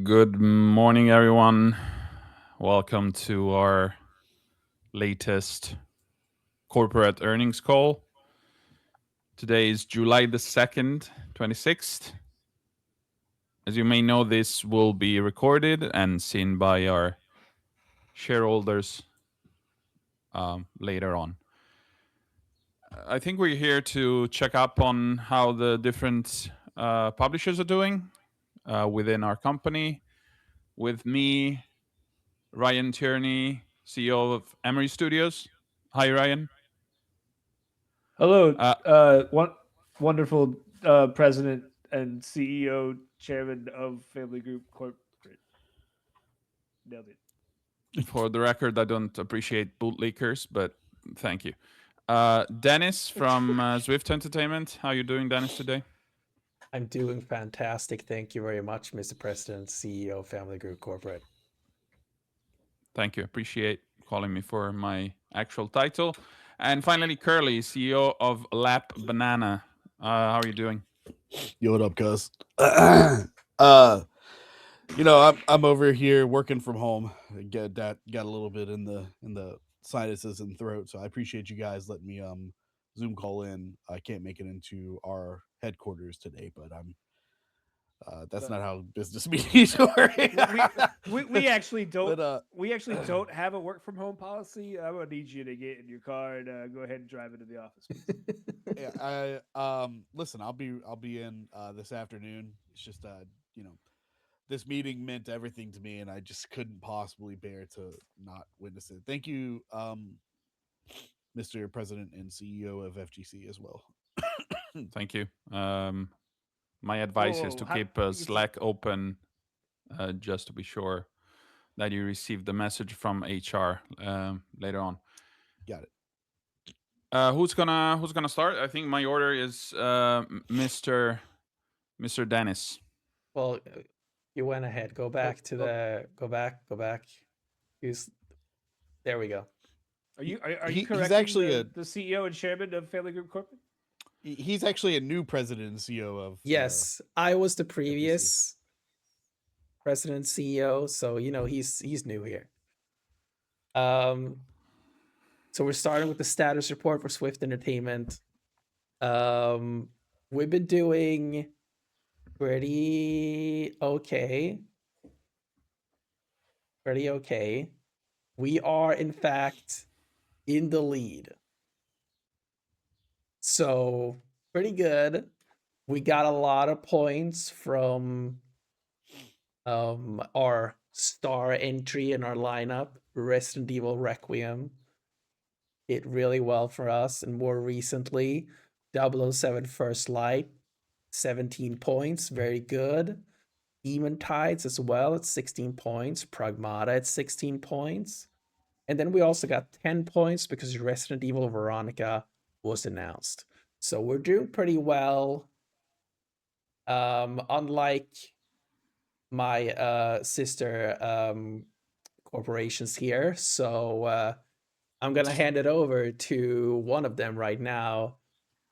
Good morning, everyone. Welcome to our latest corporate earnings call. Today is July the 2nd, 26th. As you may know, this will be recorded and seen by our shareholders later on. I think we're here to check up on how the different publishers are doing within our company. With me, Ryan Tierney, CEO of Emery Studios. Hi, Ryan. Hello, wonderful president and CEO, chairman of Family Group Corporate. Nailed it. For the record, I don't appreciate bootlickers, but thank you. Dennis from Zwift Entertainment. How are you doing, Dennis, today? I'm doing fantastic. Thank you very much, Mr. President, CEO, Family Group Corporate. Thank you. Appreciate calling me for my actual title. And finally, Curly, CEO of Lap Banana. How are you doing? Yo, what up, cuz? I'm over here working from home. Got a little bit in the sinuses and throat, so I appreciate you guys letting me Zoom call in. I can't make it into our headquarters today, but that's not how business meetings work. we actually don't. We actually don't have a work from home policy. I'm gonna need you to get in your car and go ahead and drive into the office. Yeah, listen, I'll be in this afternoon. It's just this meeting meant everything to me, and I just couldn't possibly bear to not witness it. Thank you, Mr. President and CEO of FGC as well. Thank you. My advice is to keep Slack open just to be sure that you receive the message from HR later on. Got it. Who's gonna start? I think my order is Mr. Dennis. Well, you went ahead. Go back to the go back. There we go. Are you correcting he's actually the CEO and chairman of Family Group Corporate? He's actually a new president and CEO of. Yes, I was the previous president and CEO, so he's new here. So we're starting with the status report for Zwift Entertainment. We've been doing pretty okay. We are, in fact, in the lead. So, pretty good. We got a lot of points from our star entry in our lineup, Resident Evil Requiem. Did really well for us. And more recently, 007 First Light, 17 points, very good. Demon Tides as well at 16 points. Pragmata at 16 points. And then we also got 10 points because Resident Evil Veronica was announced. So we're doing pretty well. Unlike my sister corporations here. So I'm going to hand it over to one of them right now,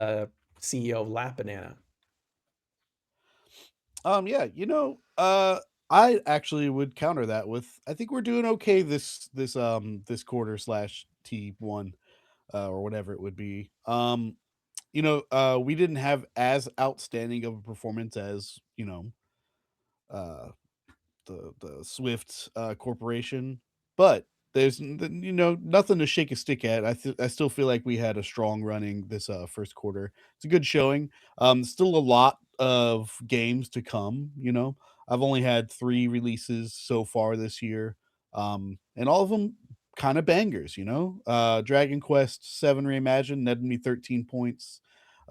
CEO of Lap Banana. I actually would counter that with I think we're doing okay this quarter / T1 or whatever it would be. We didn't have as outstanding of a performance as the Swift corporation, but there's nothing to shake a stick at. I still feel like we had a strong running this first quarter. It's a good showing. Still a lot of games to come. I've only had 3 releases so far this year, and all of them kind of bangers. Dragon Quest 7 Reimagined netted me 13 points.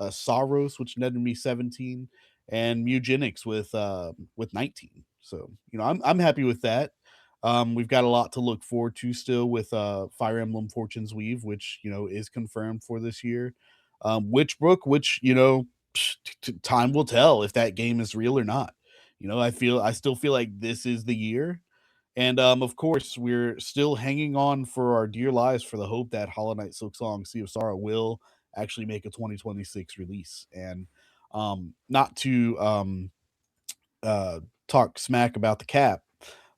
Soros, which netted me 17, and Mugenics with 19. So I'm happy with that. We've got a lot to look forward to still with Fire Emblem Fortune's Weave, which is confirmed for this year. Witchbrook, which time will tell if that game is real or not. I still feel like this is the year. And of course, we're still hanging on for our dear lives for the hope that Hollow Knight Silksong Sea of Sorrow will actually make a 2026 release. And not to talk smack about the cap.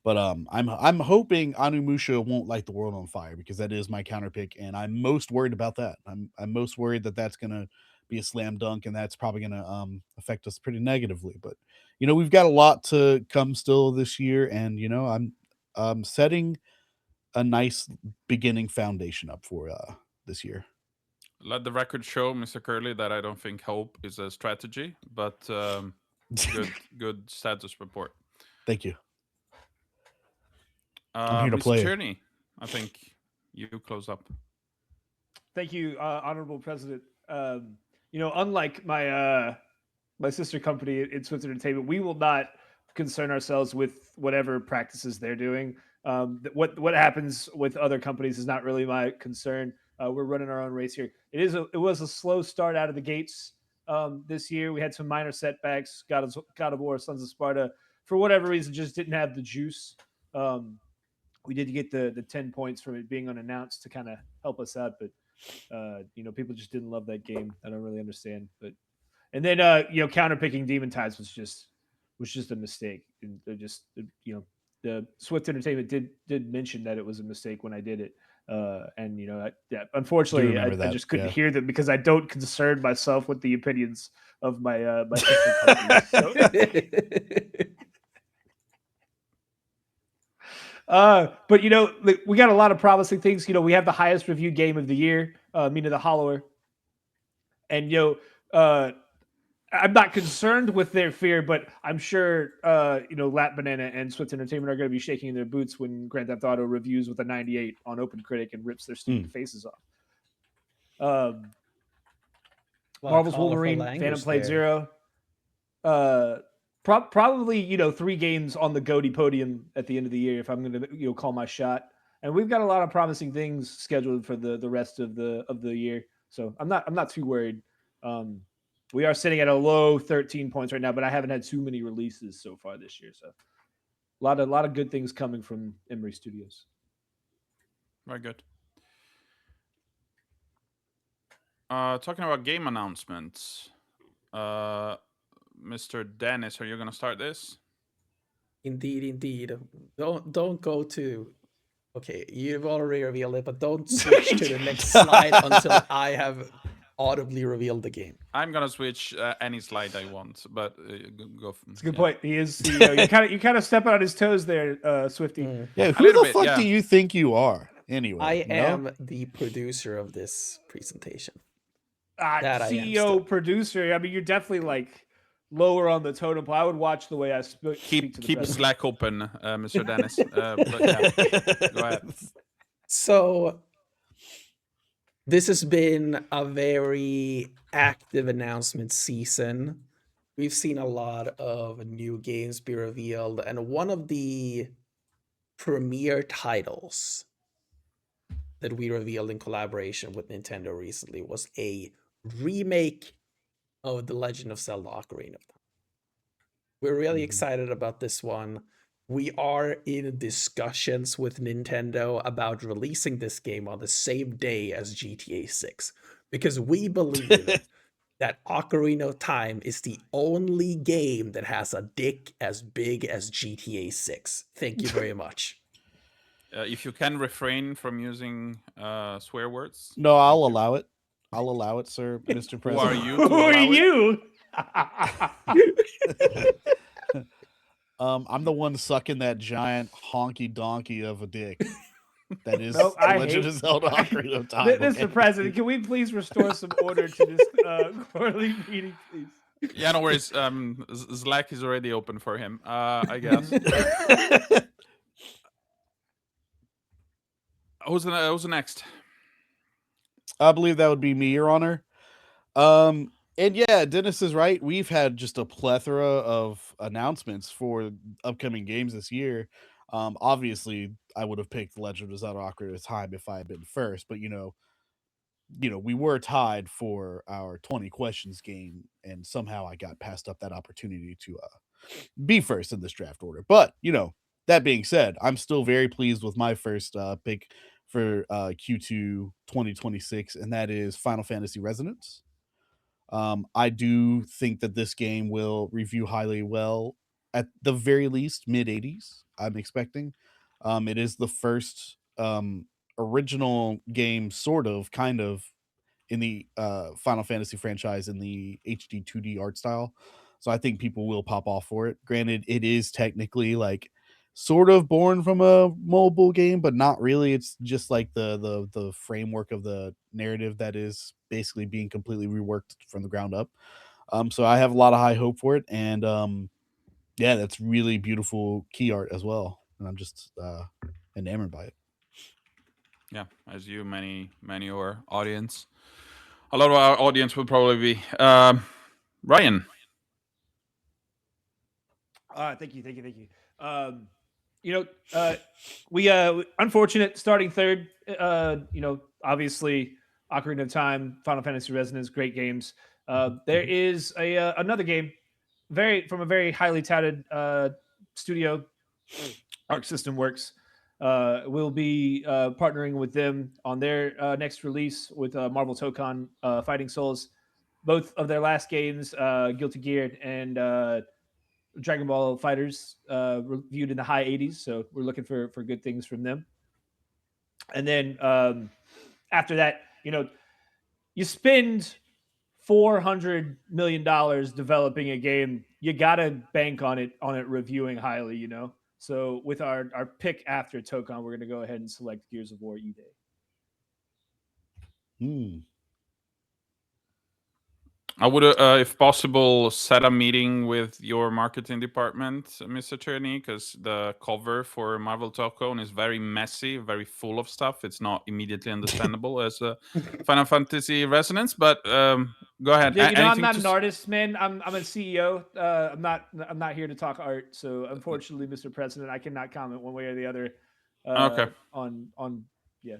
But I'm hoping Anumusha won't light the world on fire, because that is my counter pick, and I'm most worried about that. I'm most worried that that's gonna be a slam dunk, and that's probably gonna affect us pretty negatively. But we've got a lot to come still this year, and I'm setting a nice beginning foundation up for this year. Let the record show, Mr. Curley, that I don't think hope is a strategy, but good status report. Thank you. I'm here to Mr. play. Tierney, I think you close up. Thank you, Honorable President. Unlike my my sister company in Swiss Entertainment, we will not concern ourselves with whatever practices they're doing. What happens with other companies is not really my concern. We're running our own race here. It was a slow start out of the gates this year. We had some minor setbacks. God of War, Sons of Sparta, for whatever reason, just didn't have the juice. We did get the 10 points from it being unannounced to kind of help us out, but people just didn't love that game. I don't really understand. But and then counterpicking Demon Tides was just a mistake. And the Swift Entertainment did mention that it was a mistake when I did it. Unfortunately, I just couldn't hear them because I don't concern myself with the opinions of my my sister companies. But we got a lot of promising things. We have the highest reviewed game of the year, meaning the Hollower. And I'm not concerned with their fear, but I'm sure Lat Banana and Swift Entertainment are going to be shaking their boots when Grand Theft Auto reviews with a 98 on OpenCritic and rips their stupid faces off. Marvel's Wolverine, Phantom Blade Zero. Probably 3 games on the GOTY podium at the end of the year if I'm going to call my shot. And we've got a lot of promising things scheduled for the rest of the year, so I'm not too worried. We are sitting at a low 13 points right now, but I haven't had too many releases so far this year, so a lot of good things coming from Emery Studios. Very good. Talking about game announcements, Mr. Dennis, are you going to start this? Indeed. Don't go to. Okay, you've already revealed it, but don't switch to the next slide until I have audibly revealed the game. I'm gonna switch any slide I want, but go. It's a good point. He is CEO. You kind of step on his toes there, Swifty. Yeah, who the fuck do you think you are? Anyway, I am the producer of this presentation. CEO, producer. I mean, you're definitely like lower on the totem pole. I would watch the way I speak to the keep president. Slack open, Mr. Dennis. But go ahead. So this has been a very active announcement season. We've seen a lot of new games be revealed, and one of the premier titles that we revealed in collaboration with Nintendo recently was a remake of The Legend of Zelda Ocarina of Time. We're really excited about this one. We are in discussions with Nintendo about releasing this game on the same day as GTA 6 because we believe that Ocarina of Time is the only game that has a dick as big as GTA 6. Thank you very much. If you can refrain from using swear words. No, I'll allow it. I'll allow it, sir, Mr. President. Who are you? Who are you? I'm the one sucking that giant honky donkey of a dick. That is Legend of Zelda Ocarina of Time. Mr. President, can we please restore some order to this quarterly meeting, please? Yeah, no worries. Slack is already open for him, I guess. Who's next? I believe that would be me, Your Honor. And yeah, Dennis is right. We've had just a plethora of announcements for upcoming games this year. Obviously, I would have picked Legend of Zelda Ocarina of Time if I had been first, but we were tied for our 20 questions game, and somehow I got passed up that opportunity to be first in this draft order. But that being said, I'm still very pleased with my first pick for Q2 2026, and that is Final Fantasy Resonance. I do think that this game will review highly well at the very least mid 80s. I'm expecting. It is the first original game, sort of, kind of, in the Final Fantasy franchise in the HD 2D art style. So I think people will pop off for it. Granted, it is technically like sort of born from a mobile game, but not really. It's just like the framework of the narrative that is basically being completely reworked from the ground up. So I have a lot of high hope for it, and yeah, that's really beautiful key art as well, and I'm just enamored by it. Yeah, as you, many of our audience. A lot of our audience will probably be. Ryan. Thank you. We unfortunate starting third. Obviously, Ocarina of Time, Final Fantasy Resonance, great games. There is another game, from a very highly touted studio, Arc System Works. We'll be partnering with them on their next release with Marvel Tokon Fighting Souls. Both of their last games, Guilty Gear and Dragon Ball Fighters, reviewed in the high 80s. So we're looking for good things from them. And then after that, you spend $400 million developing a game, you gotta bank on it reviewing highly. So with our pick after Tokon, we're gonna go ahead and select Gears of War E-Day. I would, if possible, set a meeting with your marketing department, Mr. Tierney, because the cover for Marvel Tokon is very messy, very full of stuff. It's not immediately understandable as a Final Fantasy Resonance. But go ahead. Yeah, I'm not an artist, man. I'm a CEO. I'm not here to talk art. So unfortunately, Mr. President, I cannot comment one way or the other. Okay. On yeah.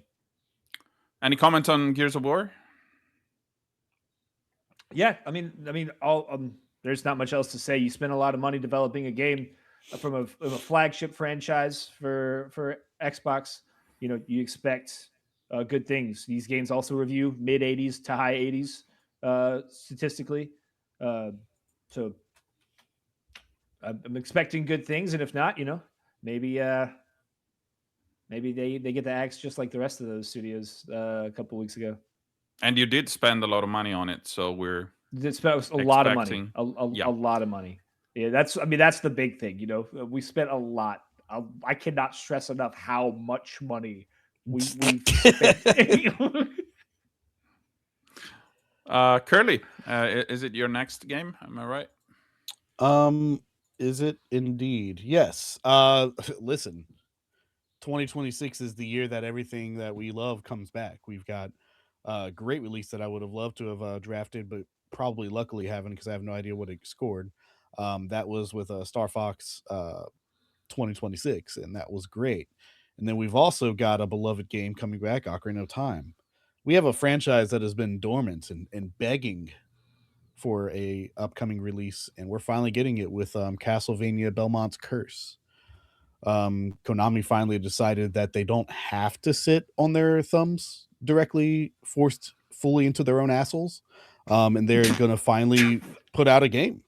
Any comment on Gears of War? Yeah, I mean, all there's not much else to say. You spend a lot of money developing a game from a flagship franchise for Xbox. You expect good things. These games also review mid 80s to high 80s statistically. So I'm expecting good things, and if not, maybe they get the axe just like the rest of those studios a couple weeks ago. And you did spend a lot of money on it, so we're spent a lot of money. A lot of money. Yeah, that's the big thing. We spent a lot. I cannot stress enough how much money we've spent. Curly, is it your next game? Am I right? Is it indeed? Yes. Listen, 2026 is the year that everything that we love comes back. We've got a great release that I would have loved to have drafted, but probably luckily haven't, because I have no idea what it scored. That was with Star Fox 2026, and that was great. And then we've also got a beloved game coming back, Ocarina of Time. We have a franchise that has been dormant and begging for a upcoming release, and we're finally getting it with Castlevania Belmont's Curse. Konami finally decided that they don't have to sit on their thumbs directly forced fully into their own assholes, and they're gonna finally put out a game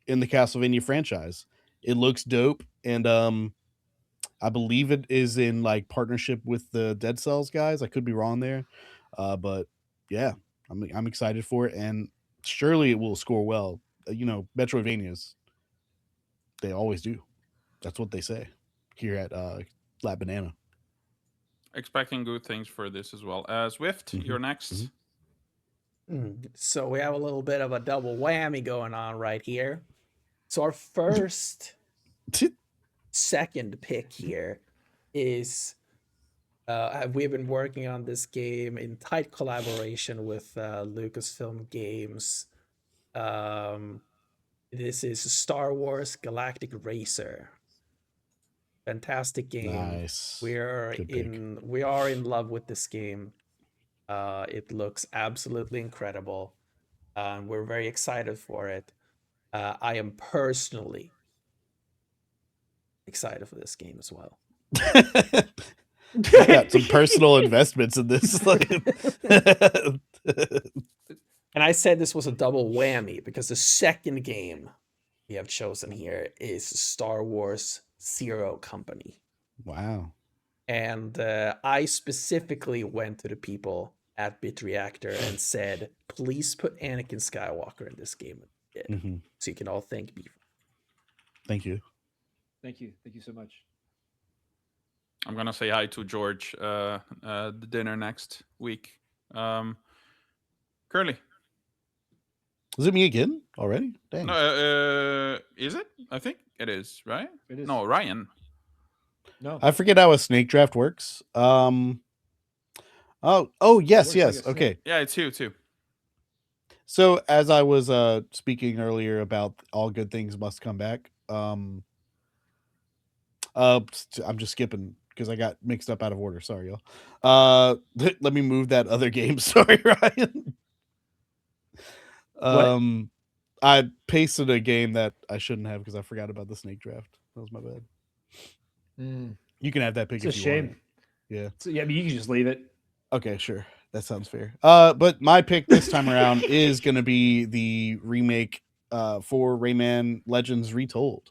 in the Castlevania franchise. It looks dope, and I believe it is in like partnership with the Dead Cells guys. I could be wrong there, but yeah, I'm excited for it, and surely it will score well. Metroidvanias, they always do. That's what they say here at Lab Banana. Expecting good things for this as well. Swift, you're next. So we have a little bit of a double whammy going on right here. So our first second pick here is we've been working on this game in tight collaboration with Lucasfilm Games. This is Star Wars Galactic Racer. Fantastic game. Nice. We are in love with this game. It looks absolutely incredible. We're very excited for it. I am personally excited for this game as well. Got some personal investments in this. And I said this was a double whammy because the second game we have chosen here is Star Wars Zero Company. Wow. And I specifically went to the people at BitReactor and said, please put Anakin Skywalker in this game. Mm-hmm. So you can all thank me. Thank you. Thank you so much. I'm gonna say hi to George the dinner next week. Curly. Is it me again already? Dang. No, is it? I think it is, right? It is. No, Ryan. No. I forget how a snake draft works. Oh, yes, works yes. like a snake. Okay. Yeah, it's you too. So as I was speaking earlier about all good things must come back, I'm just skipping because I got mixed up out of order. Sorry, y'all. Let me move that other game. Sorry, Ryan. What? I pasted a game that I shouldn't have because I forgot about the snake draft. That was my bad. You can have that pick It's a if you want shame. it. Yeah. So, yeah, I mean, you can just leave it. Okay, sure. That sounds fair. But my pick this time around is going to be the remake for Rayman Legends Retold.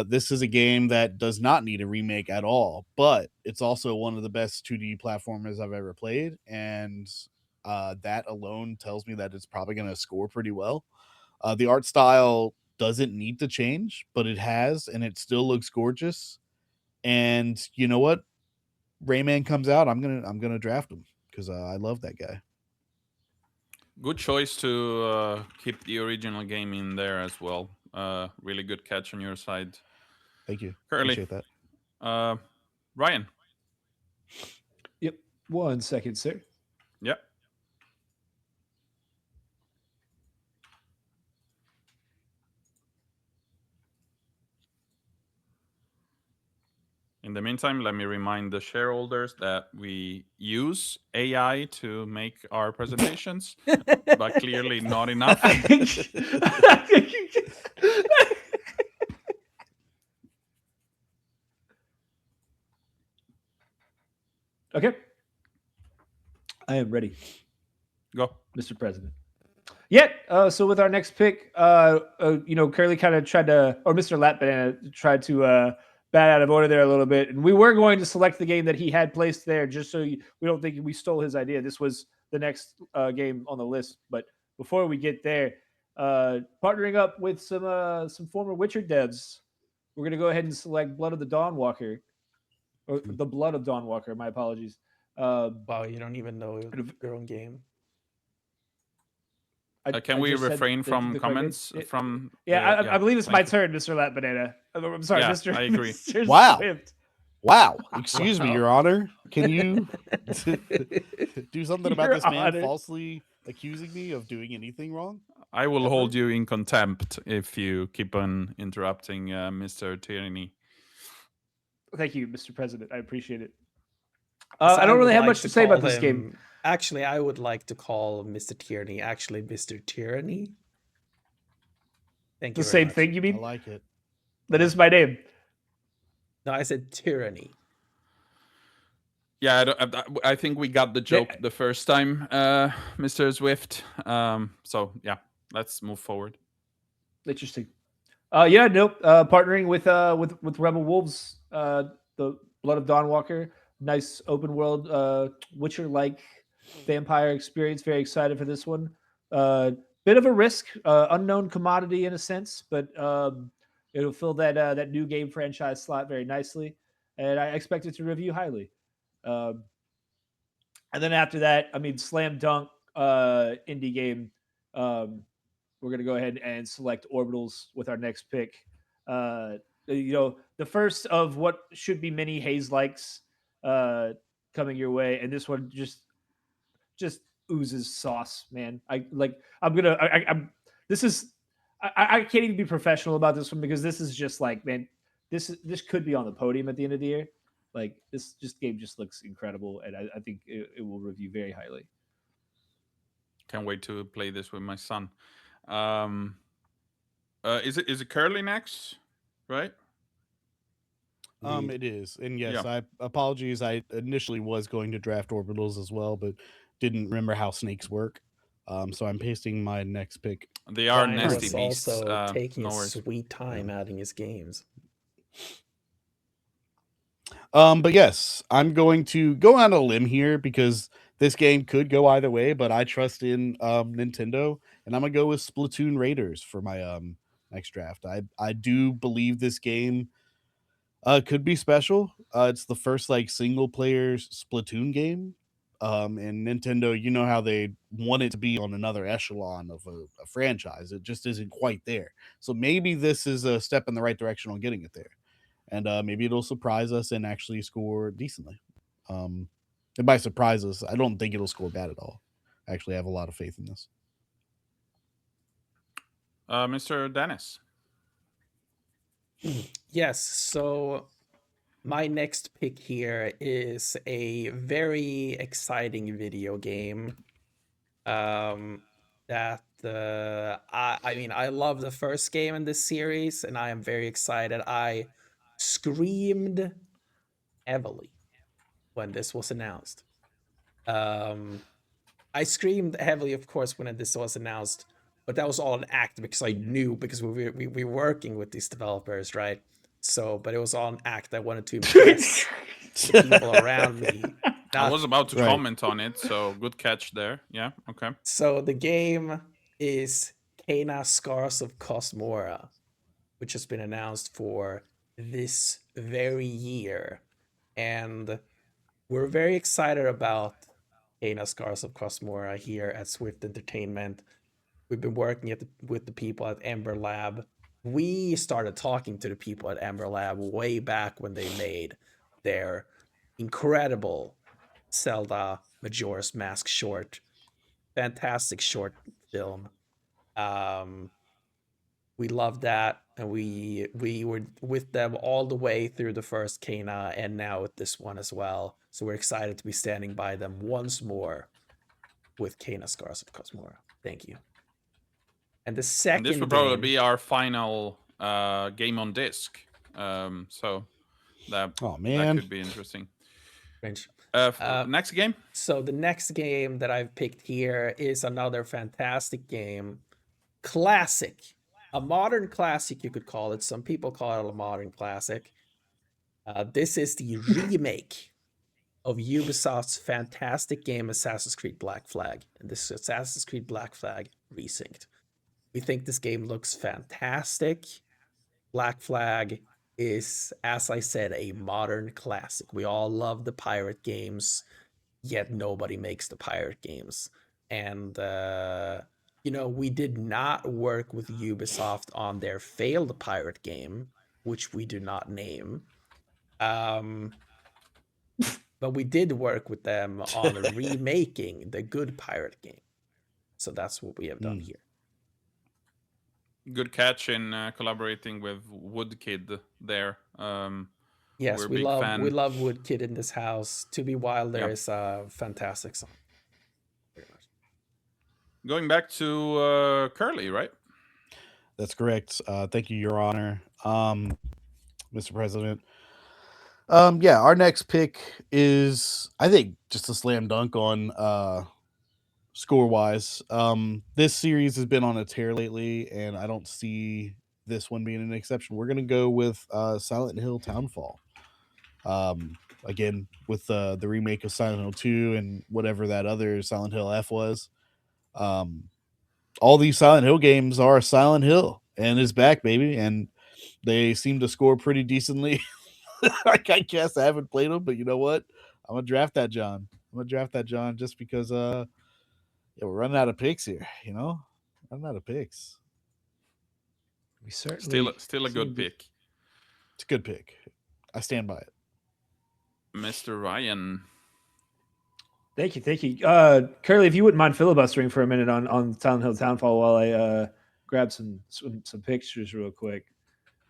This is a game that does not need a remake at all, but it's also one of the best 2D platformers I've ever played, and that alone tells me that it's probably going to score pretty well. The art style doesn't need to change, but it has, and it still looks gorgeous. And you know what? Rayman comes out, I'm gonna draft him because I love that guy. Good choice to keep the original game in there as well. Really good catch on your side. Thank you. Curly. Appreciate that. Ryan. Yep. 1 second, sir. Yep. In the meantime, let me remind the shareholders that we use AI to make our presentations, but clearly not enough. Okay. I am ready. Go. Mr. President. Yeah. So with our next pick, Curly kind of tried to, or Mr. Latbanana tried to bat out of order there a little bit, and we were going to select the game that he had placed there, just so we don't think we stole his idea. This was the next game on the list, but before we get there, partnering up with some former Witcher devs, we're gonna go ahead and select Blood of the Dawnwalker, or the Blood of Dawnwalker. My apologies. Wow, you don't even know your own game. Can we refrain from comments from? I believe it's my turn, Mr. Latbanana. I'm sorry, Yeah, Mr. I agree. Mr. Wow. Swift. Wow. Excuse me, Wow. Your Honor. Can you do something about Your this man Honor. falsely accusing me of doing anything wrong? I will hold you in contempt if you keep on interrupting Mr. Tierney. Thank you, Mr. President. I appreciate it. So I don't would really have like much to say about this game. him- Actually, I would like to call Mr. Tierney actually Mr. Tyranny. Thank you The very same much. thing, you I mean? like it. That is my name. No, I said tyranny. Yeah, I think we got the joke the first time, Mr. Swift. So yeah, let's move forward. Interesting. Partnering with Rebel Wolves, the Blood of Dawnwalker, nice open world Witcher like vampire experience. Very excited for this one. Bit of a risk, unknown commodity in a sense, but it'll fill that new game franchise slot very nicely, and I expect it to review highly. And then after that, I mean, slam dunk indie game. We're going to go ahead and select Orbitals with our next pick. The first of what should be many Haze likes coming your way, and this one just oozes sauce, man. This is I can't even be professional about this one because this is just like, man, this could be on the podium at the end of the year. Like this game just looks incredible, and I think it will review very highly. Can't wait to play this with my son. Is it Curly next? Right? It is. And yes, Yeah. I apologies. I initially was going to draft Orbitals as well, but didn't remember how snakes work. So I'm pasting my next pick. They are Brian nasty was beasts. also taking No his worries. sweet time adding his games. But yes, I'm going to go on a limb here because this game could go either way, but I trust in Nintendo, and I'm gonna go with Splatoon Raiders for my next draft. I do believe this game could be special. It's the first like single player Splatoon game. And Nintendo, you know how they want it to be on another echelon of a franchise. It just isn't quite there. So maybe this is a step in the right direction on getting it there. And maybe it'll surprise us and actually score decently. And by surprise us, I don't think it'll score bad at all. I actually have a lot of faith in this. Mr. Dennis. Yes, so my next pick here is a very exciting video game. That I mean, I love the first game in this series, and I am very excited. I screamed heavily when this was announced. I screamed heavily, of course, when this was announced, but that was all an act because I knew because we were working with these developers, right? So, but it was all an act. I wanted to impress the people around me. I was about to Right. comment on it, so good catch there. Yeah, okay. So the game is Kena Scars of Cosmora, which has been announced for this very year. And we're very excited about Kena Scars of Cosmora here at Swift Entertainment. We've been working with the people at Ember Lab. We started talking to the people at Ember Lab way back when they made their incredible Zelda Majora's Mask short. Fantastic short film. We loved that, and we were with them all the way through the first Kena, and now with this one as well. So we're excited to be standing by them once more with Kena Scars of Cosmora. Thank you. And the second And this will probably be our final game on disc. So that Oh man, that could be interesting. Cringe. Next game. So the next game that I've picked here is another fantastic game. Classic. A modern classic, you could call it. Some people call it a modern classic. This is the remake of Ubisoft's fantastic game Assassin's Creed Black Flag. And this is Assassin's Creed Black Flag Resynced. We think this game looks fantastic. Black Flag is, as I said, a modern classic. We all love the pirate games, yet nobody makes the pirate games. And, we did not work with Ubisoft on their failed pirate game, which we do not name. But we did work with them on remaking the good pirate game. So that's what we have done here. Good catch in collaborating with Woodkid there. Yes, we love Woodkid in this house. To Be Wild there is a fantastic song. Very much. Going back to Curly, right? that's correct. Thank you, Your Honor, Mr. President. Yeah, our next pick is, I think, just a slam dunk on score wise. This series has been on a tear lately, and I don't see this one being an exception. We're gonna go with Silent Hill Townfall. Again, with the remake of Silent Hill 2 and whatever that other Silent Hill F was. All these Silent Hill games are Silent Hill and is back, baby, and they seem to score pretty decently. I guess I haven't played them, but you know what? I'm gonna draft that John. Just because we're running out of picks here, running out of picks. We certainly still a good pick. It's a good pick. I stand by it. Mr. Ryan. Thank you. Curly, if you wouldn't mind filibustering for a minute on Silent Hill Townfall while I grab some pictures real quick.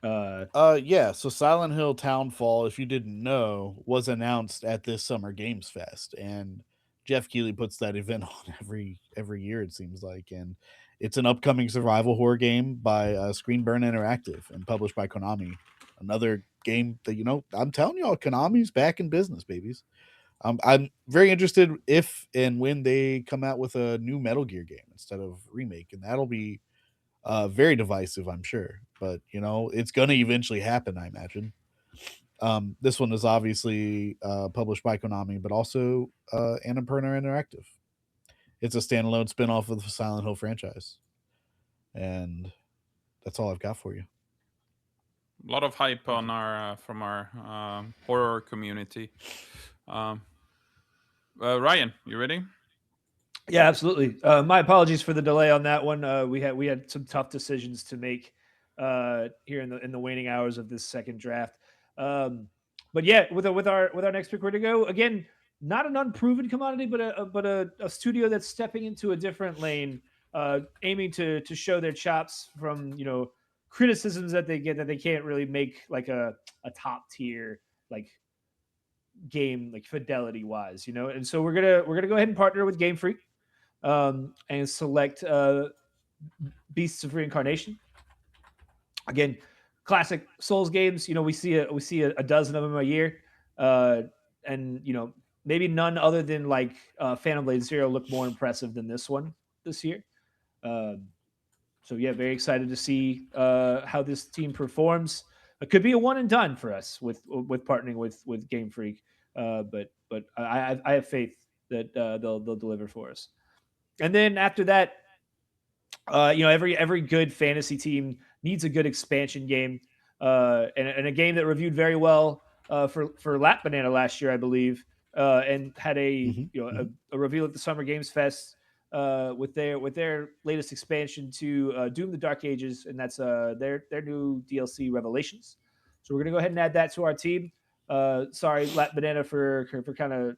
Yeah, so Silent Hill Townfall, if you didn't know, was announced at this Summer Games Fest, and Jeff Keighley puts that event on every year, it seems like, and it's an upcoming survival horror game by Screenburn Interactive and published by Konami. Another game that, I'm telling y'all, Konami's back in business, babies. I'm very interested if and when they come out with a new Metal Gear game instead of remake, and that'll be very divisive, I'm sure. But it's going to eventually happen, I imagine. This one is obviously published by Konami, but also Annapurna Interactive. It's a standalone spin-off of the Silent Hill franchise, and that's all I've got for you. A lot of hype on our from our horror community. Ryan, you ready? Yeah, absolutely. My apologies for the delay on that one. We had some tough decisions to make here in the waning hours of this second draft. But yeah, with our next pick, we're to go again. Not an unproven commodity, but a studio that's stepping into a different lane, aiming to show their chops from criticisms that they get that they can't really make like a top tier like game like fidelity wise, And so we're gonna go ahead and partner with Game Freak and select Beasts of Reincarnation. Again, classic Souls games. We see a dozen of them a year, and maybe none other than like Phantom Blade Zero look more impressive than this one this year. So yeah, very excited to see how this team performs. It could be a one and done for us with partnering with Game Freak, but I have faith that they'll deliver for us. And then after that, every good fantasy team needs a good expansion game, and a game that reviewed very well for Lap Banana last year, I believe, and had a reveal at the Summer Games Fest with their latest expansion to Doom: The Dark Ages, and that's their new DLC Revelations. So we're gonna go ahead and add that to our team. Sorry, Lap Banana, for kind of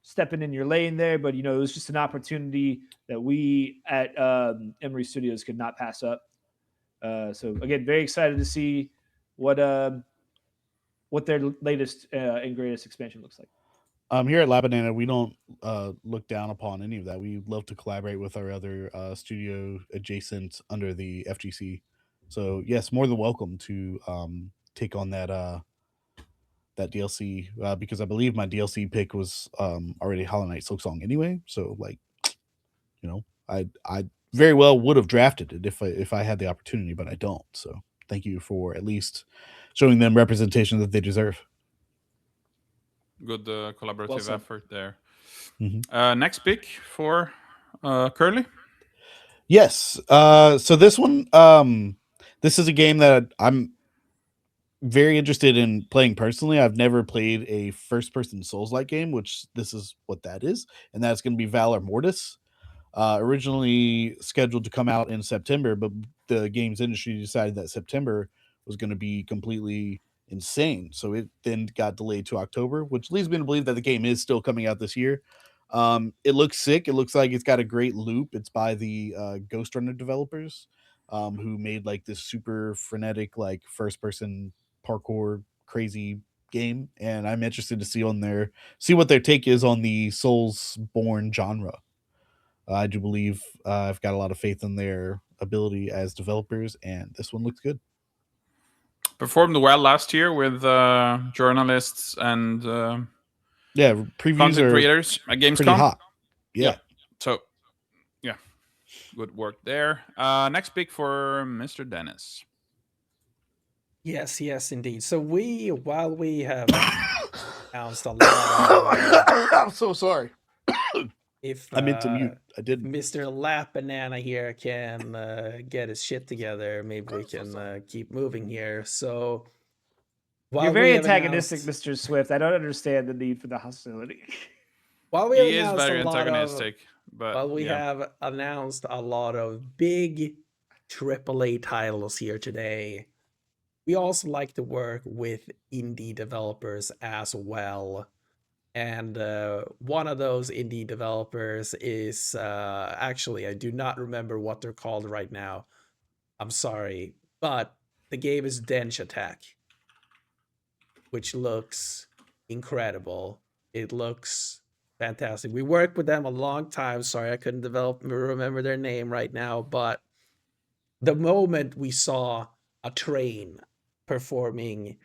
stepping in your lane there, but it was just an opportunity that we at Emery Studios could not pass up. So again, very excited to see what their latest and greatest expansion looks like. Here at Labanana, we don't look down upon any of that. We love to collaborate with our other studio adjacent under the FGC. So yes, more than welcome to take on that DLC because I believe my DLC pick was already Hollow Knight Silksong anyway. So I very well would have drafted it if I had the opportunity, but I don't. So thank you for at least showing them representation that they deserve. Good collaborative effort there. Mm-hmm. Next pick for Curly. Yes. So this one, this is a game that I'm very interested in playing personally. I've never played a first-person Souls-like game, which this is what that is, and that's going to be Valor Mortis. Originally scheduled to come out in September, but the games industry decided that September was going to be completely insane. So it then got delayed to October, which leads me to believe that the game is still coming out this year. It looks sick. It looks like it's got a great loop. It's by the Ghost Runner developers, who made like this super frenetic, like first person parkour crazy game. And I'm interested to see what their take is on the Souls-born genre. I do believe I've got a lot of faith in their ability as developers, and this one looks good. Performed well last year with journalists and previews content are creators at Gamescom. pretty hot. Yeah. So, yeah, good work there. Next pick for Mr. Dennis. Yes, indeed. So while we have announced a lot of, I'm so sorry. if I meant to mute. I didn't. Mr. Lap Banana here can get his shit together, maybe we can keep moving here. So you're very antagonistic, Mr. Swift. I don't understand the need for the hostility. While we He is very antagonistic, but while we have announced a lot of big AAA titles here today, we also like to work with indie developers as well. And one of those indie developers is actually, I do not remember what they're called right now. I'm sorry, but the game is Dench Attack, which looks incredible. It looks fantastic. We worked with them a long time. Sorry, I couldn't remember their name right now, but the moment we saw a train performing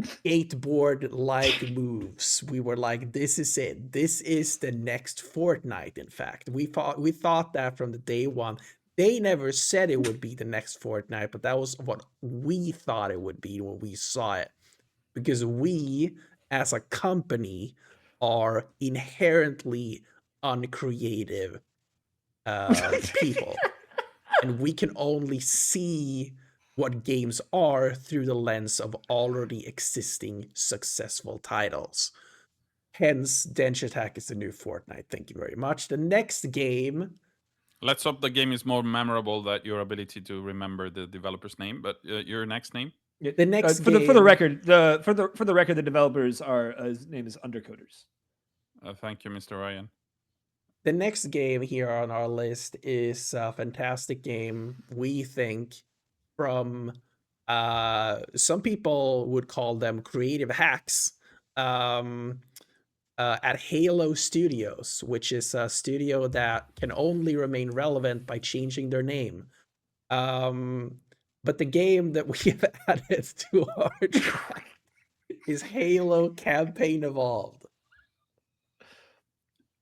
skateboard like moves. We were like, this is it. This is the next Fortnite, in fact. We thought that from the day one. They never said it would be the next Fortnite, but that was what we thought it would be when we saw it. Because we, as a company, are inherently uncreative people. And we can only see what games are through the lens of already existing successful titles. Hence, Dench Attack is the new Fortnite. Thank you very much. The next game. Let's hope the game is more memorable than your ability to remember the developer's name. But your next name? The next for game. the record, the record, the developers are his name is Undercoders. Thank you, Mr. Ryan. The next game here on our list is a fantastic game, we think, from some people would call them creative hacks at Halo Studios, which is a studio that can only remain relevant by changing their name. But the game that we have added to our draft is Halo Campaign Evolved.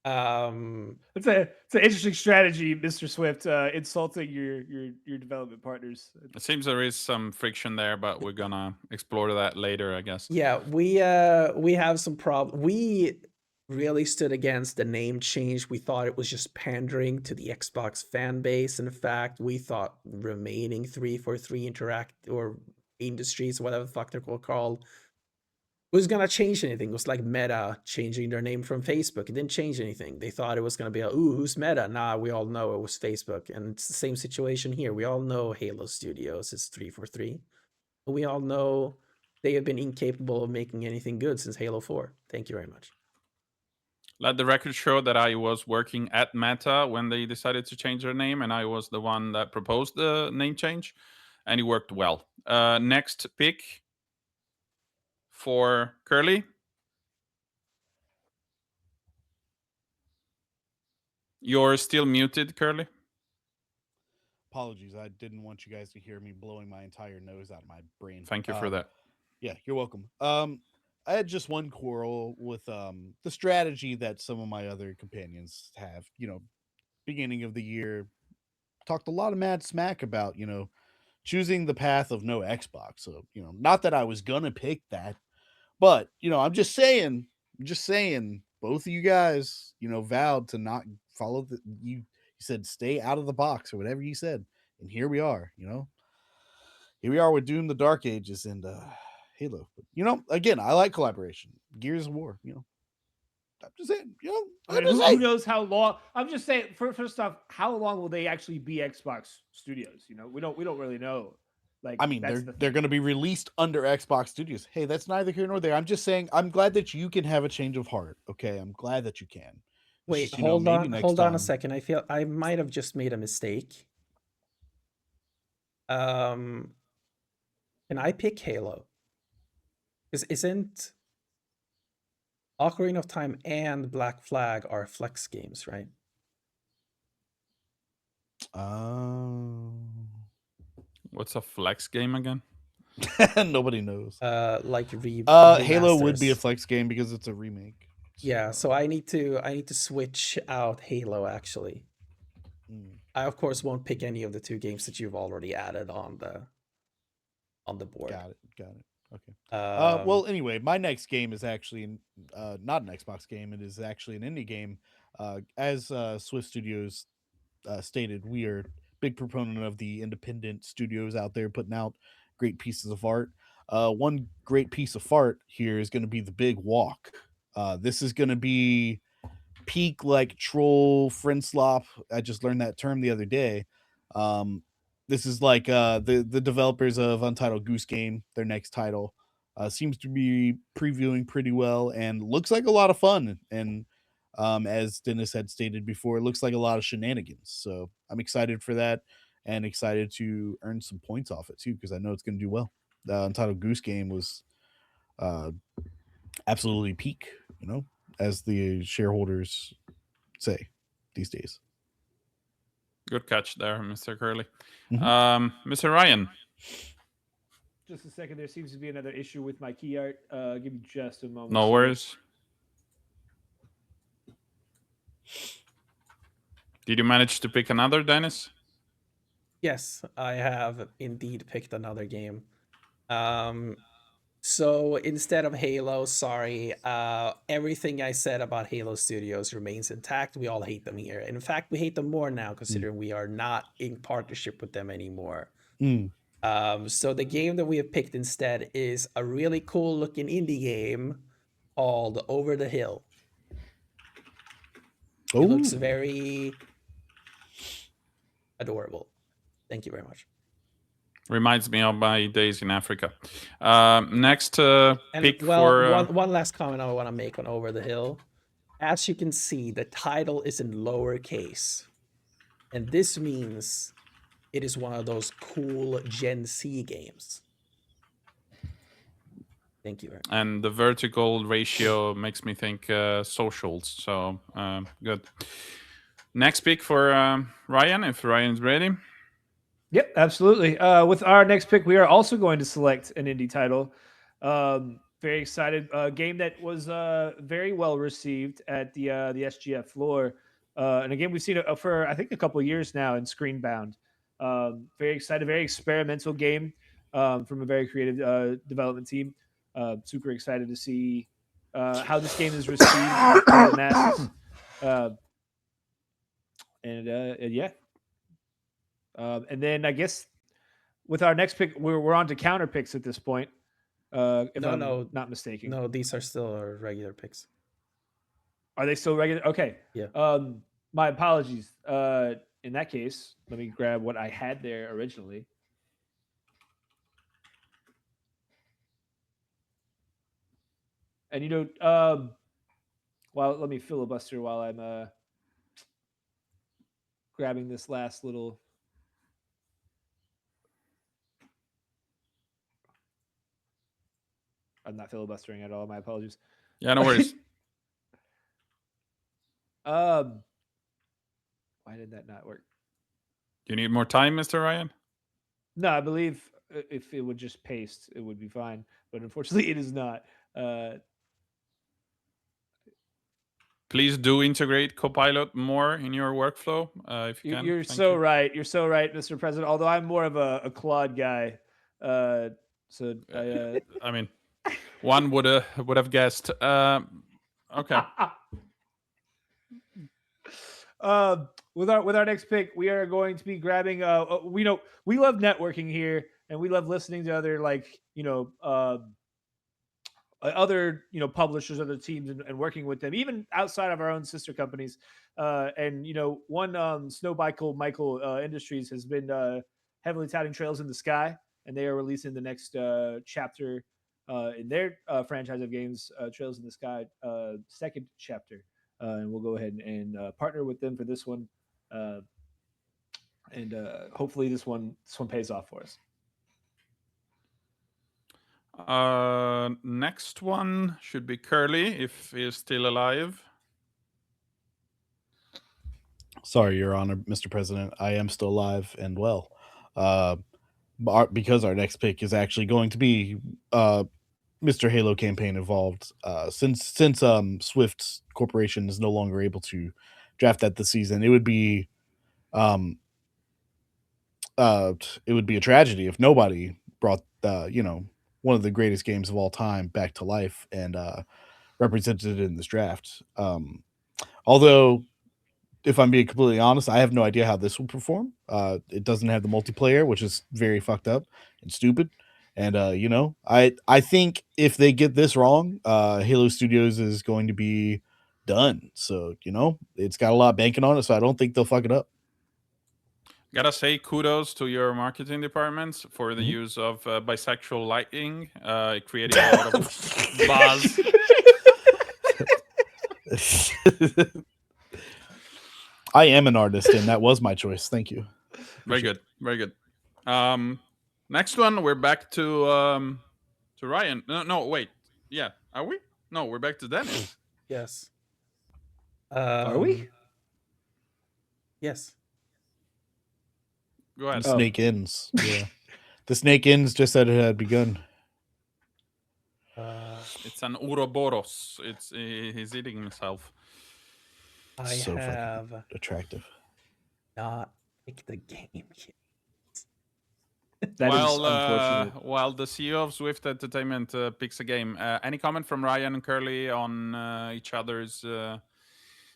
It's an interesting strategy, Mr. Swift, insulting your development partners. It seems there is some friction there, but we're gonna explore that later, I guess. Yeah, we have some problem. We really stood against the name change. We thought it was just pandering to the Xbox fan base. In fact, we thought remaining 343 Interact or Industries, whatever the fuck they're called, was gonna change anything. It was like Meta changing their name from Facebook. It didn't change anything. They thought it was gonna be who's Meta? Nah, we all know it was Facebook. And it's the same situation here. We all know Halo Studios is 343. We all know they have been incapable of making anything good since Halo 4. Thank you very much. Let the record show that I was working at Meta when they decided to change their name, and I was the one that proposed the name change, and it worked well. Next pick for Curly. You're still muted, Curly. Apologies, I didn't want you guys to hear me blowing my entire nose out of my brain. Thank you for that. Yeah, you're welcome. I had just one quarrel with the strategy that some of my other companions have. Beginning of the year, talked a lot of mad smack about choosing the path of no Xbox. So not that I was gonna pick that, but I'm just saying, both of you guys, vowed to not follow the you said stay out of the box or whatever you said, and here we are. Here we are with Doom: The Dark Ages and Halo. But, again, I like collaboration. Gears of War. I'm just saying. Who knows how long? I'm just saying. First off, how long will they actually be Xbox Studios? We don't really know. Like, I mean, they're going to be released under Xbox Studios. Hey, that's neither here nor there. I'm just saying. I'm glad that you can have a change of heart. Okay, I'm glad that you can. Wait, hold on a second. I feel I might have just made a mistake. Can I pick Halo? Because isn't Ocarina of Time and Black Flag are Flex games, right? What's a Flex game again? Nobody knows. Like Halo would be a Flex game because it's a remake. So. Yeah, so I need to switch out Halo actually. I of course won't pick any of the two games that you've already added on the board. Got it. Okay. Well, anyway, my next game is actually not an Xbox game. It is actually an indie game. As Swift Studios stated, we are big proponent of the independent studios out there putting out great pieces of art. One great piece of art here is going to be The Big Walk. This is going to be peak like troll friend slop. I just learned that term the other day. This is like the developers of Untitled Goose Game, their next title. Seems to be previewing pretty well and looks like a lot of fun. And as Dennis had stated before, it looks like a lot of shenanigans. So I'm excited for that and excited to earn some points off it too, because I know it's going to do well. The Untitled Goose Game was absolutely peak, as the shareholders say these days. Good catch there, Mr. Curly. Mm-hmm. Mr. Ryan. Just a second. There seems to be another issue with my key art. Give me just a moment. No worries. Did you manage to pick another, Dennis? Yes, I have indeed picked another game. So instead of Halo, sorry, everything I said about Halo Studios remains intact. We all hate them here. In fact, we hate them more now, considering we are not in partnership with them anymore. Mm. So the game that we have picked instead is a really cool looking indie game called Over the Hill. It looks Ooh. very adorable. Thank you very much. Reminds me of my days in Africa. Next And pick well, for... one last comment I want to make on Over the Hill. As you can see, the title is in lowercase. And this means it is one of those cool Gen Z games. Thank you very much. And the vertical ratio makes me think socials. So good. Next pick for Ryan, if Ryan's ready. Yep, absolutely. With our next pick, we are also going to select an indie title. Very excited. Game that was very well received at the SGF floor, and a game we've seen for I think a couple of years now in Screenbound. Very excited. Very experimental game from a very creative development team. Super excited to see how this game is received by the masses. And yeah. And then I guess with our next pick, we're on to counter picks at this point. If I'm not mistaken. No, these are still our regular picks. Are they still regular? Okay. Yeah. My apologies. In that case, let me grab what I had there originally. And well, let me filibuster while I'm grabbing this last little. I'm not filibustering at all. My apologies. Yeah, no worries. Why did that not work? Do you need more time, Mr. Ryan? No, I believe if it would just paste, it would be fine. But unfortunately, it is not. Please do integrate Copilot more in your workflow if you can. You're so right. You're so right, Mr. President. Although I'm more of a Claude guy. I mean, one would have guessed. Okay. With our next pick, we are going to be grabbing. We love networking here, and we love listening to other other publishers, other teams, and working with them, even outside of our own sister companies. And one Snow Michael Industries has been heavily touting Trails in the Sky, and they are releasing the next chapter in their franchise of games, Trails in the Sky, second chapter. And we'll go ahead and partner with them for this one, and hopefully this one pays off for us. Next one should be Curly, if he's still alive. Sorry, Your Honor, Mr. President. I am still alive and well. Because our next pick is actually going to be Mr. Halo campaign involved. Since Swift Corporation is no longer able to draft that this season, it would be a tragedy if nobody brought one of the greatest games of all time back to life and represented it in this draft. Although, if I'm being completely honest, I have no idea how this will perform. It doesn't have the multiplayer, which is very fucked up and stupid. And I think if they get this wrong, Halo Studios is going to be done. So it's got a lot banking on it. So I don't think they'll fuck it up. Gotta say kudos to your marketing departments for the use of bisexual lighting, creating a lot of buzz. I am an artist, and that was my choice. Thank you. Very good. Very good. Next one, we're back to Ryan. No, wait. Yeah, are we? No, we're back to Dennis. Yes. Are we? Yes. Go ahead. Snake ends. Yeah. The snake ends just that it had begun. It's an Ouroboros. He's eating himself. I So fucking have attractive. not picked the game yet. That is unfortunate. While the CEO of Swift Entertainment picks a game, any comment from Ryan and Curly on each other's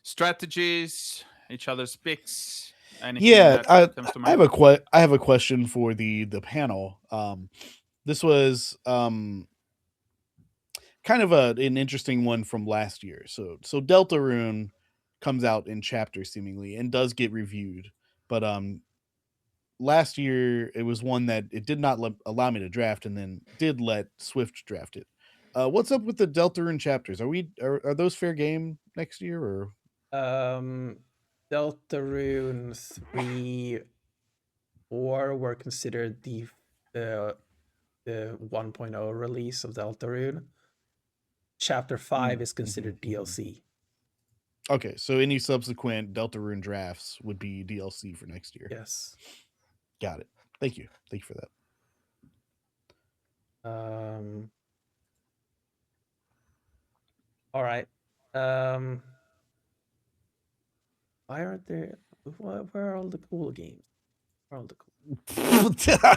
strategies, each other's picks? Anything that comes to I mind? have a question for the panel. This was kind of an interesting one from last year. So Deltarune comes out in chapters seemingly and does get reviewed, but last year it was one that it did not allow me to draft, and then did let Swift draft it. What's up with the Deltarune chapters? Are those fair game next year or? Deltarune 3 or were considered the 1.0 release of Deltarune. Chapter 5 is considered DLC. Okay, so any subsequent Deltarune drafts would be DLC for next year. Yes. Got it. Thank you for that. All right. Why aren't there? Where are all the cool games? Where are all the cool?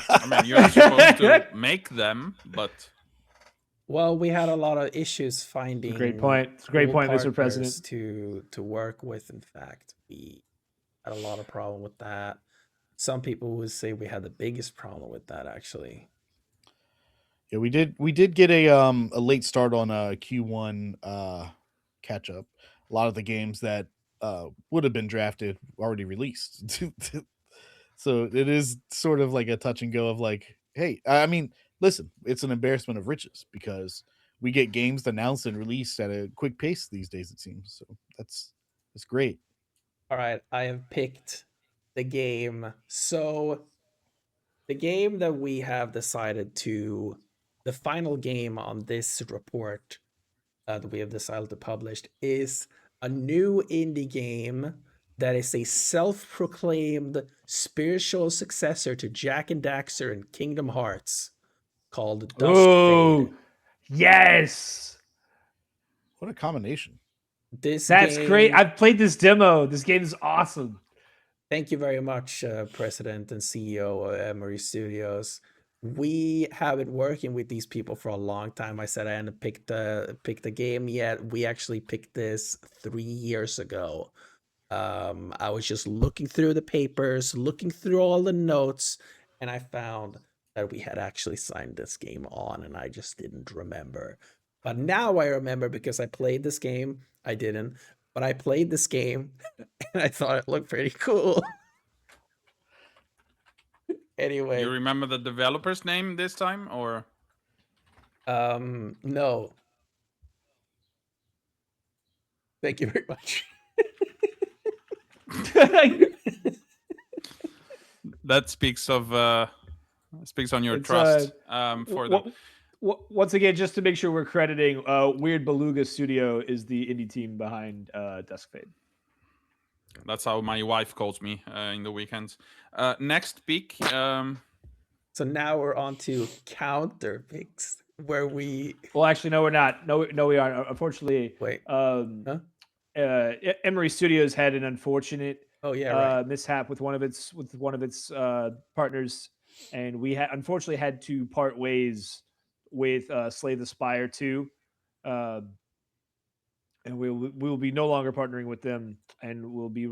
I mean, you're supposed to make them, but well, we had a lot of issues finding. Great point. It's a great cool point, Mr. partners President. To work with. In fact, we had a lot of problem with that. Some people would say we had the biggest problem with that, actually. Yeah, we did get a late start on a Q1 catch up. A lot of the games that would have been drafted already released. So it is sort of like a touch and go of like, hey, I mean, listen, it's an embarrassment of riches because we get games announced and released at a quick pace these days, it seems. So that's great. All right, I have picked the game. So the game that we have decided to, the final game on this report that we have decided to publish is a new indie game that is a self-proclaimed spiritual successor to Jak and Daxter and Kingdom Hearts called Duskfade. Yes. What a combination. That's great. I've played this demo. This game is awesome. Thank you very much, President and CEO of Emery Studios. We have been working with these people for a long time. I said I hadn't picked the game yet. We actually picked this 3 years ago. I was just looking through the papers, looking through all the notes, and I found that we had actually signed this game on, and I just didn't remember. But now I remember because I played this game. I didn't, but I played this game, and I thought it looked pretty cool. Anyway. You remember the developer's name this time, or? No. Thank you very much. That speaks on your trust for them. Once again, just to make sure we're crediting, Weird Beluga Studio is the indie team behind Duskfade. That's how my wife calls me in the weekends. Next pick. So now we're on to counter picks where we. Well, actually, no, we're not. No, we aren't. Unfortunately, wait. Emery Studios had an unfortunate mishap with one of its partners, and we unfortunately had to part ways with Slay the Spire 2. And we will be no longer partnering with them, and we'll be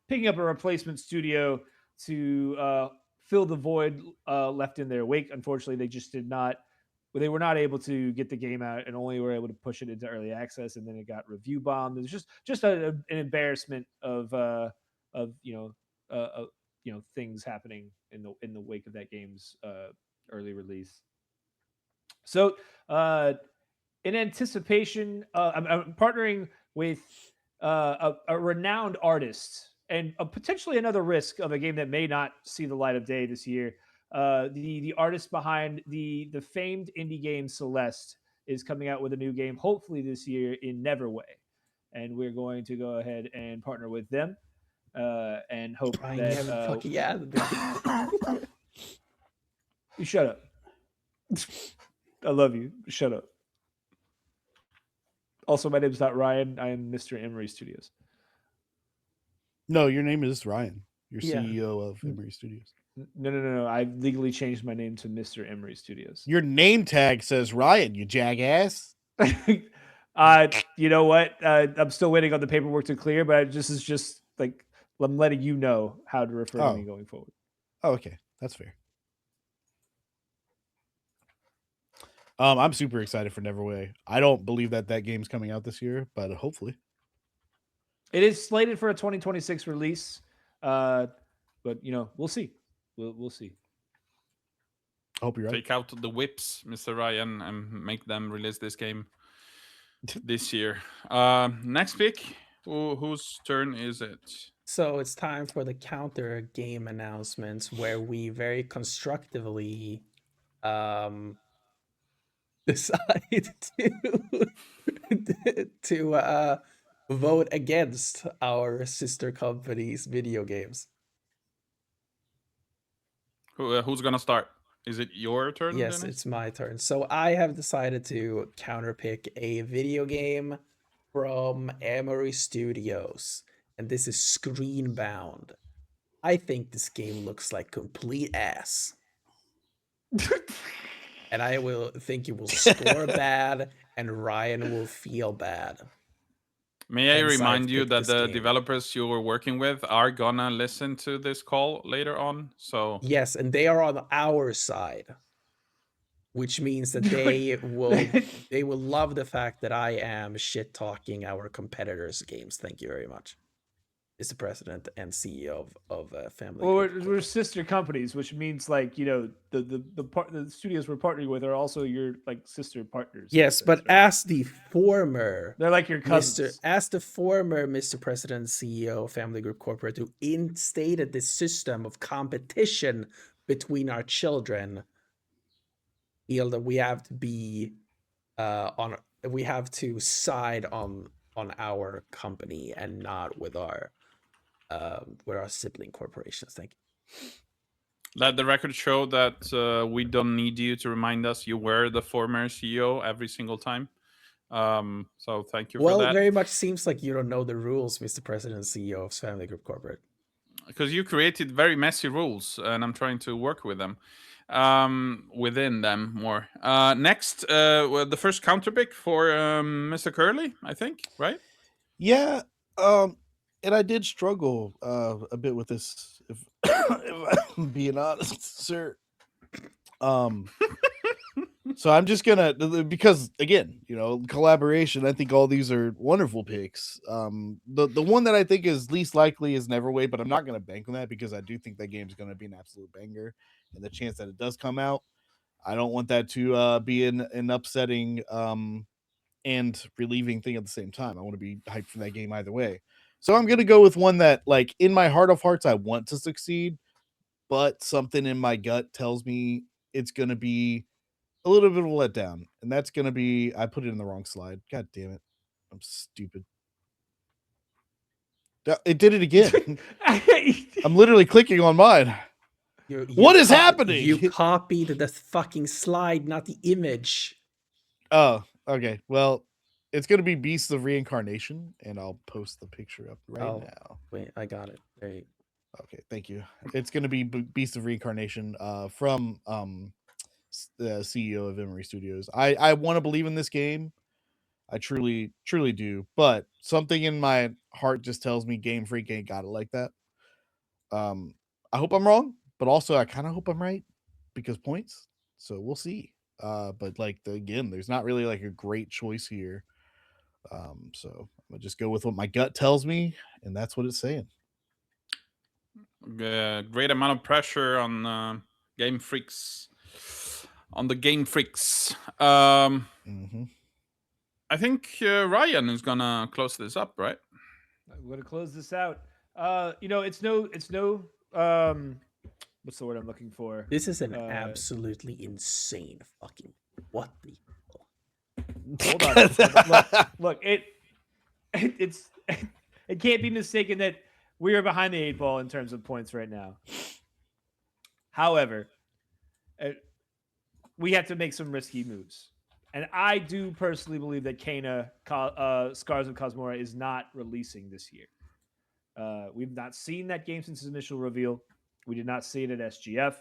picking up a replacement studio to fill the void left in their wake. Unfortunately, they just did not. They were not able to get the game out, and only were able to push it into early access, and then it got review bombed. It was just an embarrassment of things happening in the wake of that game's early release. So. In anticipation, I'm partnering with a renowned artist and potentially another risk of a game that may not see the light of day this year. The artist behind the famed indie game Celeste is coming out with a new game, hopefully this year, in Neverway, and we're going to go ahead and partner with them and hope that. You shut up. I love you. Shut up. Also, my name's not Ryan. I am Mr. Emery Studios. No, your name is Ryan. You're Yeah. CEO of Famiriety Studios. No. I've legally changed my name to Mr. Emery Studios. Your name tag says Ryan, you jackass. You know what? I'm still waiting on the paperwork to clear, but this is just like I'm letting you know how to refer to me going forward. Oh, okay. That's fair. I'm super excited for Neverway. I don't believe that game's coming out this year, but hopefully. It is slated for a 2026 release, but we'll see. We'll see. I hope you're right. Take out the whips, Mr. Ryan, and make them release this game this year. Next pick. Whose turn is it? So it's time for the counter game announcements where we very constructively decide to vote against our sister company's video games. Who's gonna start? Is it your turn? Yes, Dennis? it's my turn. So I have decided to counterpick a video game from Emory Studios, and this is Screenbound. I think this game looks like complete ass. And I will think it will score bad, and Ryan will feel bad. May I Hence, remind I've you picked that this the game. developers you were working with are gonna listen to this call later on? So Yes, and they are on our side, which means that they will love the fact that I am shit talking our competitors' games. Thank you very much, Mr. President and CEO of Family. Well, Critic we're sister companies, which means like the studios we're partnering with are also your like sister partners. in a Yes, sense, but right? as the former They're like your cousins. Mr. President and CEO of Family Group Corporate, who instated this system of competition between our children, feel that we have to be we have to side on our company and not with our sibling corporations. Thank you. let the record show that we don't need you to remind us you were the former CEO every single time. So thank you for Well, that. it very much seems like you don't know the rules, Mr. President and CEO of Family Group Corporate. Because you created very messy rules, and I'm trying to work with them, within them more. Next, well, the first counter pick for Mr. Curley, I think, right? Yeah. And I did struggle a bit with this, if I'm being honest, sir. So I'm just gonna, because again, collaboration. I think all these are wonderful picks. The one that I think is least likely is Neverway, but I'm not gonna bank on that because I do think that game's gonna be an absolute banger, and the chance that it does come out, I don't want that to be an upsetting and relieving thing at the same time. I want to be hyped for that game either way. So I'm gonna go with one that, like, in my heart of hearts, I want to succeed, but something in my gut tells me it's gonna be a little bit of a letdown, and that's gonna be, I put it in the wrong slide. God damn it. I'm stupid. It did it again. I'm literally clicking on mine. What is happening? You copied the fucking slide, not the image. Oh, okay. Well, it's gonna be Beasts of Reincarnation, and I'll post the picture up right now. Wait, I got it. There you go. Okay, thank you. It's gonna be Beasts of Reincarnation from the CEO of Emory Studios. I want to believe in this game. I truly do, but something in my heart just tells me Game Freak ain't got it like that. I hope I'm wrong, but also I kind of hope I'm right because points. So we'll see. But like again, there's not really like a great choice here. So I'm gonna just go with what my gut tells me, and that's what it's saying. Great amount of pressure on Game Freaks. On the Game Freaks. I think Ryan is gonna close this up, right? I'm gonna close this out. It's no what's the word I'm looking for? This is an absolutely insane fucking what the hell? Hold on. Look, it's it can't be mistaken that we are behind the 8 ball in terms of points right now. However, we have to make some risky moves. And I do personally believe that Kana, Scars of Cosmora is not releasing this year. We've not seen that game since its initial reveal. We did not see it at SGF.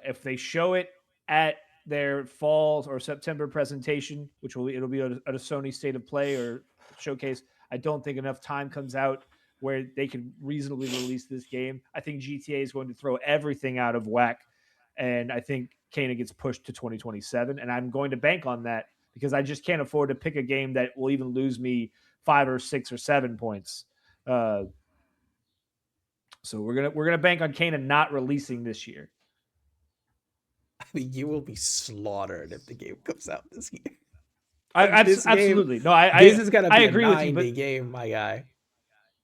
If they show it at their fall or September presentation, it'll be at a Sony State of Play or showcase, I don't think enough time comes out where they can reasonably release this game. I think GTA is going to throw everything out of whack, and I think Kana gets pushed to 2027, and I'm going to bank on that because I just can't afford to pick a game that will even lose me 5 or 6 or 7 points. So we're gonna bank on Kana not releasing this year. I mean, you will be slaughtered if the game comes out this year. Absolutely. No, this is gonna be I a agree 90 with you, but game, my guy.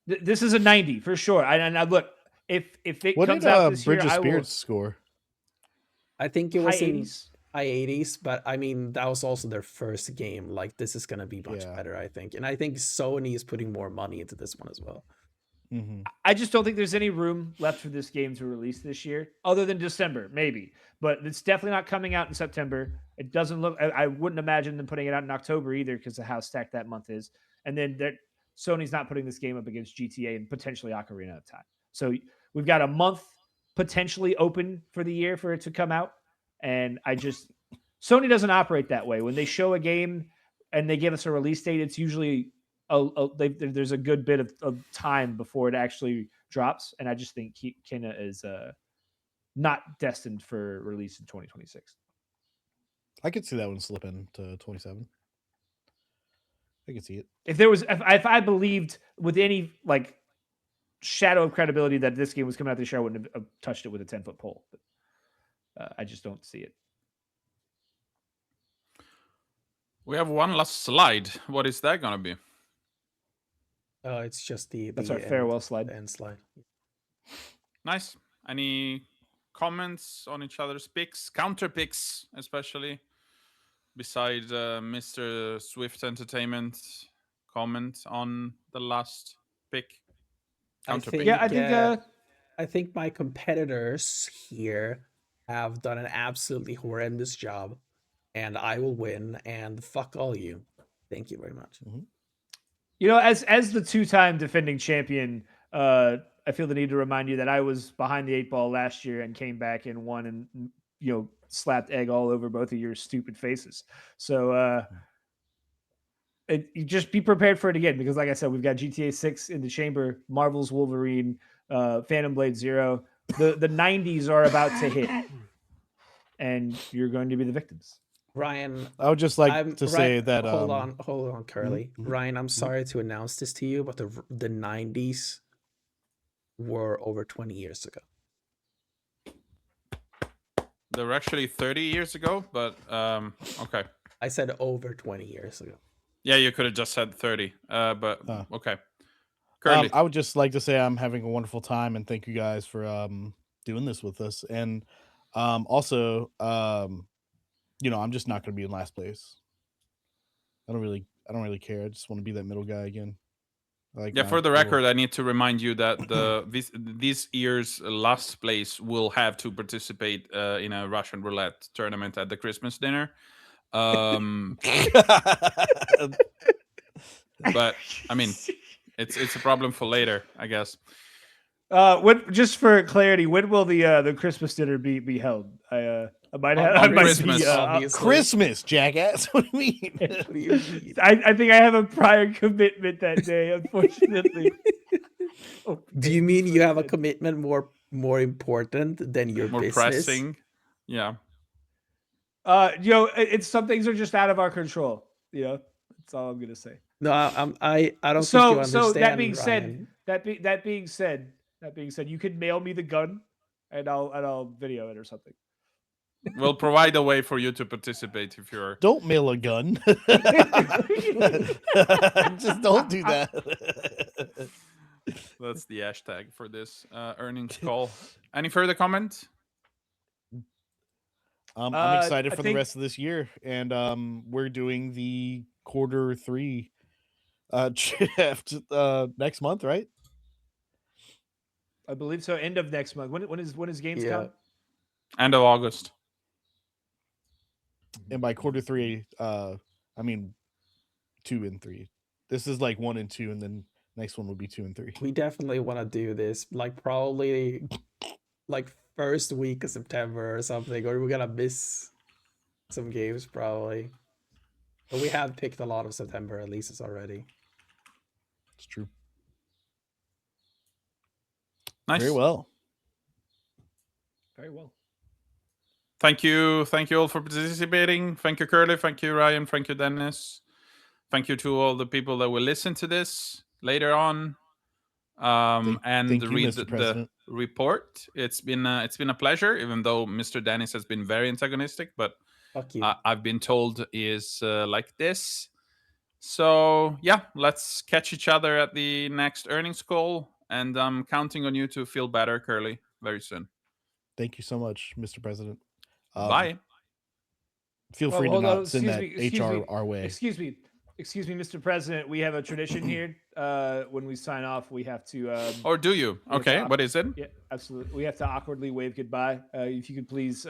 This is a 90 for sure. And I look, if it What comes did out this Bridge year, of I will Spirits score? I think it high was in 80s. high 80s, but I mean that was also their first game. Like this is gonna be much Yeah. better, I think. And I think Sony is putting more money into this one as well. Mm-hmm. I just don't think there's any room left for this game to release this year, other than December, maybe. But it's definitely not coming out in September. It doesn't look. I wouldn't imagine them putting it out in October either, because of how stacked that month is. And then Sony's not putting this game up against GTA and potentially Ocarina of Time. So we've got a month potentially open for the year for it to come out. And Sony doesn't operate that way. When they show a game and they give us a release date, it's usually there's a good bit of time before it actually drops, and I just think Kena is not destined for release in 2026. I could see that one slipping to 27. I could see it. If I believed with any like shadow of credibility that this game was coming out this year, I wouldn't have touched it with a 10-foot pole. But I just don't see it. We have one last slide. What is that gonna be? It's just That's the our farewell slide. The end slide. Nice. Any comments on each other's picks, counter picks, especially beside Mr. Swift Entertainment comment on the last pick? Counter pick. Yeah, I think my competitors here have done an absolutely horrendous job, and I will win. And fuck all you. Thank you very much. Mm-hmm. You know, as the two-time defending champion, I feel the need to remind you that I was behind the 8 ball last year and came back and won and slapped egg all over both of your stupid faces. So you just be prepared for it again, because like I said, we've got GTA 6 in the chamber, Marvel's Wolverine, Phantom Blade Zero. The 90s are about to hit, and you're going to be the victims. Ryan, I would just like to say that. Hold on, Curly. Mm-hmm. Ryan, I'm sorry to announce this to you, but the 90s were over 20 years ago. They were actually 30 years ago, but okay. I said over 20 years ago. Yeah, you could have just said 30, but okay. Curly. I would just like to say I'm having a wonderful time, and thank you guys for doing this with us. And also, I'm just not going to be in last place. I don't really care. I just want to be that middle guy again. For the record, I need to remind you that this year's last place will have to participate in a Russian roulette tournament at the Christmas dinner. But I mean, it's a problem for later, I guess. Just for clarity, when will the Christmas dinner be held? I might have Christmas. Christmas, jackass. What do you mean? I think I have a prior commitment that day, unfortunately. Do you mean you have a commitment more important than your more business? pressing? Yeah. It's some things are just out of our control. That's all I'm gonna say. No, I don't think you understand. So that being Ryan. said, that being said, you could mail me the gun, and I'll video it or something. We'll provide a way for you to participate if you're. Don't mail a gun. Just don't do that. That's the hashtag for this earnings call. Any further comment? I'm excited for the rest of this year, and we're doing the Q3 draft next month, right? I believe so. End of next month. When is games come? End of August. And by quarter 3, I mean 2 and 3. This is like 1 and 2, and then next one will be 2 and 3. We definitely want to do this, like probably like first week of September or something, or we're gonna miss some games probably. But we have picked a lot of September releases already. It's true. Nice. Very well. Very well. Thank you all for participating. Thank you, Curly. Thank you, Ryan. Thank you, Dennis. Thank you to all the people that will listen to this later on, and thank you, read Mr. the President. report. It's been a pleasure, even though Mr. Dennis has been very antagonistic, but Fuck you. I've been told is like this. So yeah, let's catch each other at the next earnings call, and I'm counting on you to feel better, Curly, very soon. Thank you so much, Mr. President. Bye. Feel free to not send that HR our way. Excuse me, Mr. President. We have a tradition here. When we sign off, we have to. Or do you? Okay, what is it? Yeah, absolutely. We have to awkwardly wave goodbye. If you could please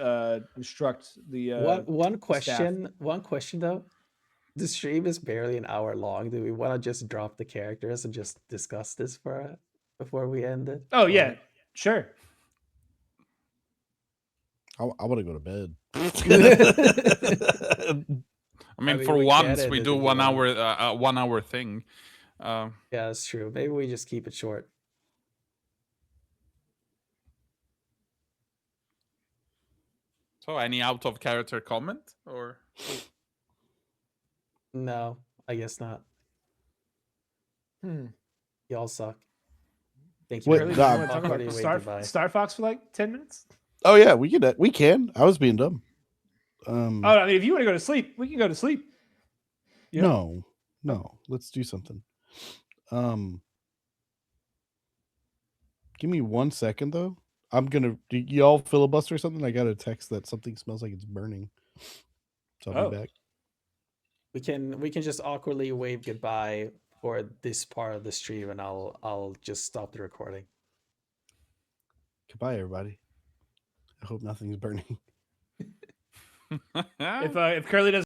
instruct the. One question. One question though. The stream is barely an hour long. Do we want to just drop the characters and just discuss this before we end it? Oh yeah, sure. I want to go to bed. I mean, we for can once, edit we it do if you 1 want. hour, 1 hour thing. Yeah, that's true. Maybe we just keep it short. So, any out of character comment or? No, I guess not. Y'all suck. Thank you. What- Really, very do you much. want to talk Awkwardly about wave goodbye. Star Fox for like 10 minutes? Oh yeah, we can. I was being dumb. Oh, I mean, if you want to go to sleep, we can go to sleep. Yeah. No. Let's do something. Give me 1 second though. Do y'all filibuster or something? I got a text that something smells like it's burning. So I'll be back. We can just awkwardly wave goodbye for this part of the stream, and I'll just stop the recording. Goodbye, everybody. I hope nothing's burning. If Curly doesn't